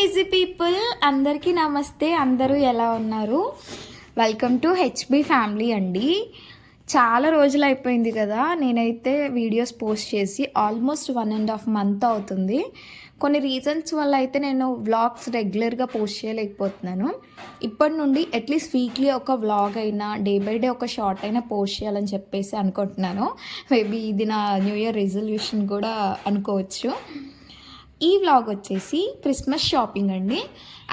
Crazy people అందరికీ నమస్తే. అందరూ ఎలా ఉన్నారు? వెల్కమ్ టు హెచ్బి ఫ్యామిలీ అండి. చాలా రోజులు అయిపోయింది కదా నేనైతే వీడియోస్ పోస్ట్ చేసి. ఆల్మోస్ట్ 1.5 months అవుతుంది. కొన్ని రీజన్స్ వల్ల అయితే నేను వ్లాగ్స్ రెగ్యులర్గా పోస్ట్ చేయలేకపోతున్నాను. ఇప్పటి నుండి అట్లీస్ట్ వీక్లీ ఒక వ్లాగ్ అయినా డే బై డే ఒక షార్ట్ అయినా పోస్ట్ చేయాలని చెప్పేసి అనుకుంటున్నాను. మేబీ ఇది నా న్యూ ఇయర్ రెజల్యూషన్ కూడా అనుకోవచ్చు. ఈ వ్లాగ్ వచ్చేసి క్రిస్మస్ షాపింగ్ అండి.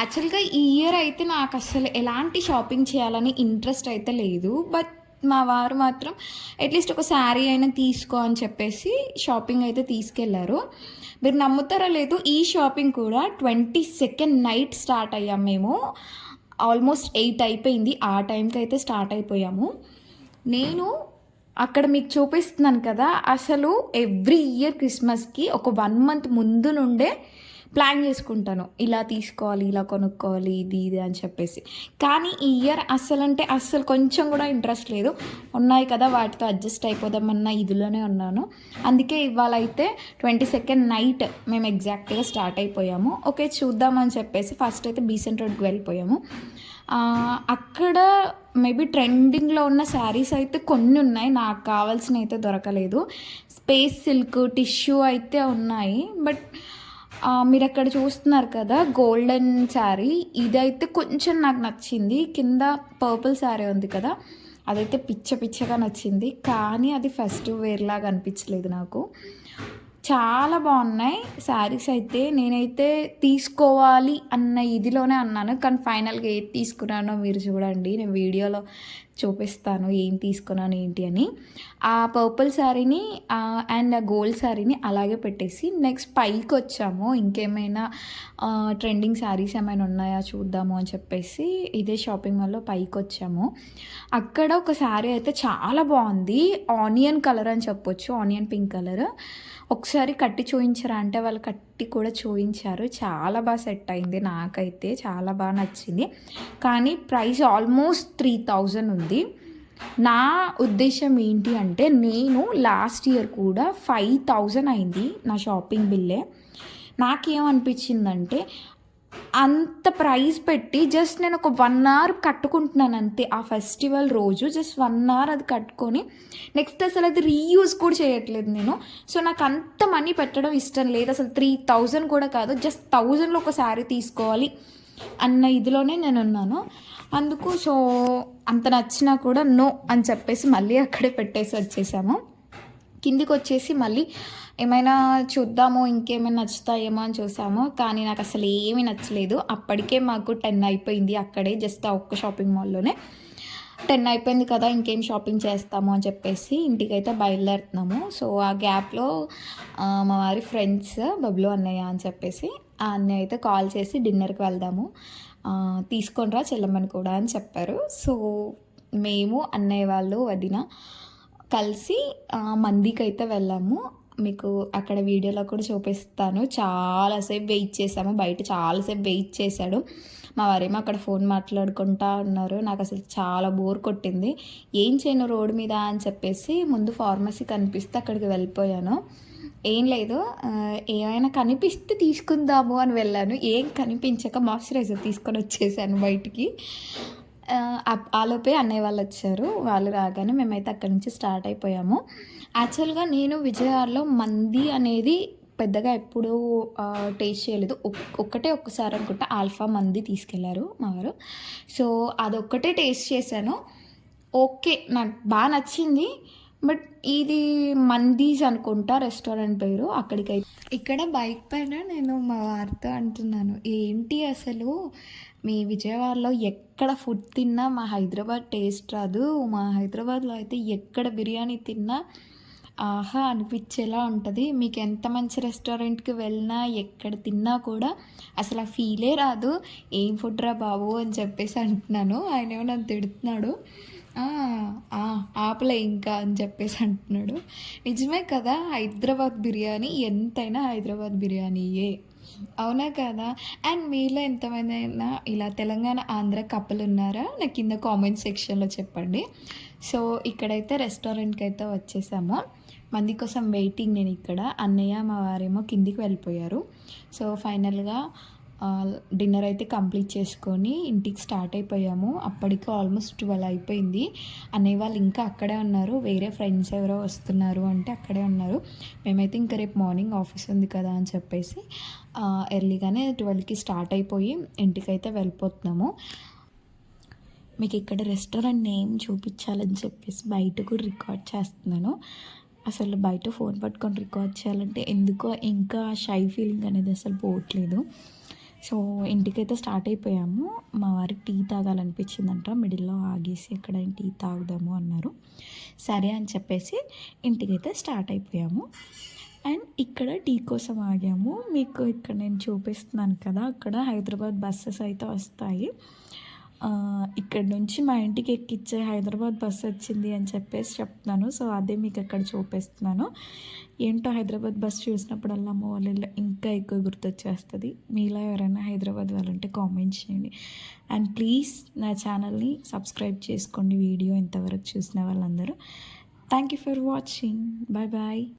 యాక్చువల్గా ఈ ఇయర్ అయితే నాకు అసలు ఎలాంటి షాపింగ్ చేయాలని ఇంట్రెస్ట్ అయితే లేదు. బట్ మా వారు మాత్రం అట్లీస్ట్ ఒక శారీ అయినా తీసుకో అని చెప్పేసి షాపింగ్ అయితే తీసుకెళ్లారు. మీరు నమ్ముతారో లేదు, ఈ షాపింగ్ కూడా 22nd నైట్ స్టార్ట్ అయ్యాము మేము. ఆల్మోస్ట్ 8 అయిపోయింది. ఆ టైంకి అయితే స్టార్ట్ అయిపోయాము. నేను అక్కడ మీకు చూపిస్తున్నాను కదా, అసలు ఎవ్రీ ఇయర్ క్రిస్మస్కి ఒక 1 month ముందు నుండే ప్లాన్ చేసుకుంటాను. ఇలా తీసుకోవాలి, ఇలా కొనుక్కోవాలి, ఇది అని చెప్పేసి. కానీ ఈ ఇయర్ అస్సలు కొంచెం కూడా ఇంట్రెస్ట్ లేదు. ఉన్నాయి కదా వాటితో అడ్జస్ట్ అయిపోదామన్న ఇదిలోనే ఉన్నాను. అందుకే ఇవాళ అయితే 22nd నైట్ మేము ఎగ్జాక్ట్గా స్టార్ట్ అయిపోయాము. ఓకే చూద్దామని చెప్పేసి ఫస్ట్ అయితే బీసెంట్ రోడ్కి వెళ్ళిపోయాము. అక్కడ మేబీ ట్రెండింగ్లో ఉన్న శారీస్ అయితే కొన్ని ఉన్నాయి, నాకు కావాల్సిన అయితే దొరకలేదు. స్పేస్ సిల్క్ టిష్యూ అయితే ఉన్నాయి. బట్ మీరు అక్కడ చూస్తున్నారు కదా గోల్డెన్ శారీ, ఇదైతే కొంచెం నాకు నచ్చింది. కింద పర్పుల్ శారీ ఉంది కదా, అదైతే పిచ్చగా నచ్చింది. కానీ అది ఫెస్టివ్ వేర్ లాగా అనిపించలేదు నాకు. చాలా బాగున్నాయి శారీస్ అయితే. నేనైతే తీసుకోవాలి అన్న ఇదిలోనే అన్నాను, కానీ ఫైనల్గా ఏది తీసుకున్నానో మీరు చూడండి. నేను వీడియోలో చూపిస్తాను ఏం తీసుకున్నాను ఏంటి అని. ఆ పర్పుల్ శారీని అండ్ ఆ గోల్డ్ శారీని అలాగే పెట్టేసి నెక్స్ట్ పైకి వచ్చాము. ఇంకేమైనా ట్రెండింగ్ శారీస్ ఏమైనా ఉన్నాయా చూద్దాము అని చెప్పేసి ఇదే షాపింగ్ మాల్లో పైకి వచ్చాము. అక్కడ ఒక శారీ అయితే చాలా బాగుంది. ఆనియన్ కలర్ అని చెప్పొచ్చు, ఆనియన్ పింక్ కలర్. ఒకసారి కట్టి చూయించారా అంటే వాళ్ళు కట్టి కూడా చూయించారు. చాలా బాగా సెట్ అయింది, నాకైతే చాలా బాగా నచ్చింది. కానీ ప్రైస్ ఆల్మోస్ట్ 3000 ఉంది. నా ఉద్దేశం ఏంటి అంటే, నేను లాస్ట్ ఇయర్ కూడా 5000 అయింది నా షాపింగ్ బిల్లే. నాకేమనిపించిందంటే, అంత ప్రైస్ పెట్టి జస్ట్ నేను ఒక 1 hour కట్టుకుంటున్నాను అంతే. ఆ ఫెస్టివల్ రోజు జస్ట్ 1 hour అది కట్టుకొని నెక్స్ట్ అసలు అది రీయూజ్ కూడా చేయట్లేదు నేను. సో నాకు అంత మనీ పెట్టడం ఇష్టం లేదు అసలు. 3000 కూడా కాదు, జస్ట్ 1000లో ఒక శారీ తీసుకోవాలి అన్న ఇదిలోనే నేను ఉన్నాను. అందుకు సో అంత నచ్చినా కూడా నో అని చెప్పేసి మళ్ళీ అక్కడే పెట్టేసి వచ్చేసాము. కిందికి వచ్చేసి మళ్ళీ ఏమైనా చూద్దాము, ఇంకేమైనా నచ్చుతాయేమో అని చూసాము. కానీ నాకు అసలు ఏమీ నచ్చలేదు. అప్పటికే మాకు 10 అయిపోయింది అక్కడే, జస్ట్ ఆ ఒక్క షాపింగ్ మాల్లోనే 10 అయిపోయింది కదా, ఇంకేం షాపింగ్ చేస్తాము అని చెప్పేసి ఇంటికైతే బయలుదేరుతున్నాము. సో ఆ గ్యాప్లో మా వారి ఫ్రెండ్స్ బబ్లు అన్నయ్య అని చెప్పేసి ఆ అన్నయ్య అయితే కాల్ చేసి డిన్నర్కి వెళ్దాము, తీసుకొని రా చెల్లమ్మని కూడా అని చెప్పారు. సో మేము అన్నయ్య వాళ్ళు వదిన కలిసి మందికి అయితే వెళ్ళాము. మీకు అక్కడ వీడియోలో కూడా చూపిస్తాను. చాలాసేపు వెయిట్ చేసాము, బయట చాలాసేపు వెయిట్ చేశాడు మా వారేమో. అక్కడ ఫోన్ మాట్లాడుకుంటా ఉన్నారు. నాకు అసలు చాలా బోర్ కొట్టింది. ఏం చేయను రోడ్డు మీద అని చెప్పేసి ముందు ఫార్మసీ కనిపిస్తే అక్కడికి వెళ్ళిపోయాను. ఏం లేదు, ఏమైనా కనిపిస్తే తీసుకుందాము అని వెళ్ళాను. ఏం కనిపించక మాయిశ్చరైజర్ తీసుకొని వచ్చేసాను బయటికి. ఆలోపే అన్నయ్య వాళ్ళు వచ్చారు. వాళ్ళు రాగానే మేమైతే అక్కడి నుంచి స్టార్ట్ అయిపోయాము. యాక్చువల్గా నేను విజయవాడలో మంది అనేది పెద్దగా ఎప్పుడూ టేస్ట్ చేయలేదు. ఒక్కసారి అనుకుంటా ఆల్ఫా మంది తీసుకెళ్లారు మా వారు. సో అదొక్కటే టేస్ట్ చేశాను. ఓకే నాకు బాగా నచ్చింది. బట్ ఇది మందీస్ అనుకుంటా రెస్టారెంట్ పేరు. అక్కడికైతే ఇక్కడ బైక్ పైన నేను మా వారితో అంటున్నాను, ఏంటి అసలు మీ విజయవాడలో ఎక్కడ ఫుడ్ తిన్నా మా హైదరాబాద్ టేస్ట్ రాదు. మా హైదరాబాద్లో అయితే ఎక్కడ బిర్యానీ తిన్నా ఆహా అనిపించేలా ఉంటుంది. మీకు ఎంత మంచి రెస్టారెంట్కి వెళ్ళినా ఎక్కడ తిన్నా కూడా అసలు ఆ ఫీలే రాదు. ఏం ఫుడ్ రా బాబు అని చెప్పేసి అంటున్నాను. ఆయన ఏమో నన్ను తిడుతున్నాడు, ఆపలే ఇంకా అని చెప్పేసి అంటున్నాడు. నిజమే కదా, హైదరాబాద్ బిర్యానీ ఎంతైనా హైదరాబాద్ బిర్యానీయే, అవునా కదా. అండ్ మీలో ఎంతమంది అయినా ఇలా తెలంగాణ ఆంధ్ర కప్పులు ఉన్నారా నాకు కింద కామెంట్ సెక్షన్లో చెప్పండి. సో ఇక్కడైతే రెస్టారెంట్కి అయితే వచ్చేసాము. మంది కోసం వెయిటింగ్ నేను ఇక్కడ. అన్నయ్య మా వారేమో కిందికి వెళ్ళిపోయారు. సో ఫైనల్గా డిన్నర్ అయితే కంప్లీట్ చేసుకొని ఇంటికి స్టార్ట్ అయిపోయాము. అప్పటికి ఆల్మోస్ట్ 12 అయిపోయింది. అన్నయ్య వాళ్ళు ఇంకా అక్కడే ఉన్నారు. వేరే ఫ్రెండ్స్ ఎవరో వస్తున్నారు అంటే అక్కడే ఉన్నారు. మేమైతే ఇంకా రేపు మార్నింగ్ ఆఫీస్ ఉంది కదా అని చెప్పేసి ఎర్లీగానే 12కి స్టార్ట్ అయిపోయి ఇంటికైతే వెళ్ళిపోతున్నాము. మీకు ఇక్కడ రెస్టారెంట్ నేమ్ చూపించాలని చెప్పేసి బయట కూడా రికార్డ్ చేస్తున్నాను. అసలు బయట ఫోన్ పట్టుకొని రికార్డ్ చేయాలంటే ఎందుకో ఇంకా షై ఫీలింగ్ అనేది అసలు పోవట్లేదు. సో ఇంటికైతే స్టార్ట్ అయిపోయాము. మా వారికి టీ తాగాలనిపించిందంట. మిడిల్లో ఆగేసి ఎక్కడ టీ తాగుదాము అన్నారు. సరే అని చెప్పేసి ఇంటికైతే స్టార్ట్ అయిపోయాము. అండ్ ఇక్కడ టీ కోసం ఆగాము. మీకు ఇక్కడ నేను చూపిస్తున్నాను కదా, అక్కడ హైదరాబాద్ బస్సెస్ అయితే వస్తాయి. ఇక్కడ నుంచి మా ఇంటికి ఎక్కిచ్చే హైదరాబాద్ బస్సు వచ్చింది అని చెప్పేసి చెప్తున్నాను. సో అదే మీకు అక్కడ చూపిస్తున్నాను. ఏంటో హైదరాబాద్ బస్సు చూసినప్పుడల్లా అమ్మ వాళ్ళు ఇంకా ఎక్కువ గుర్తొచ్చేస్తుంది. మీలో ఎవరైనా హైదరాబాద్ వాళ్ళంటే కామెంట్ చేయండి. అండ్ ప్లీజ్ నా ఛానల్ని సబ్స్క్రైబ్ చేసుకోండి. వీడియో ఇంతవరకు చూసిన వాళ్ళందరూ. Thank you for watching. Bye bye.